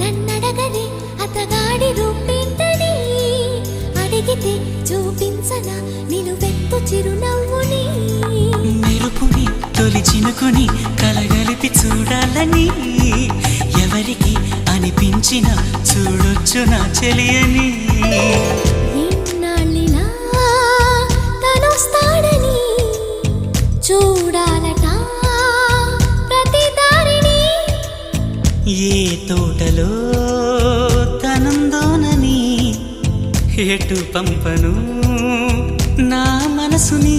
నన్నడగలే అతగాడి రూపేంటని అడిగితే చూపించనా నిలువెత్తు చిరునవ్వుని మెరుపుని తొలి చినుకుని కలగలిపి చూడాలని ఎవరికి అనిపించిన చూడొచ్చు నా చెలియని ఎన్నాళ్ళిలా తనొస్తాడని చూడాలట ప్రతి దారిని ఏ తోటలో తనందోనని ఎటు పంపను నా మనసుని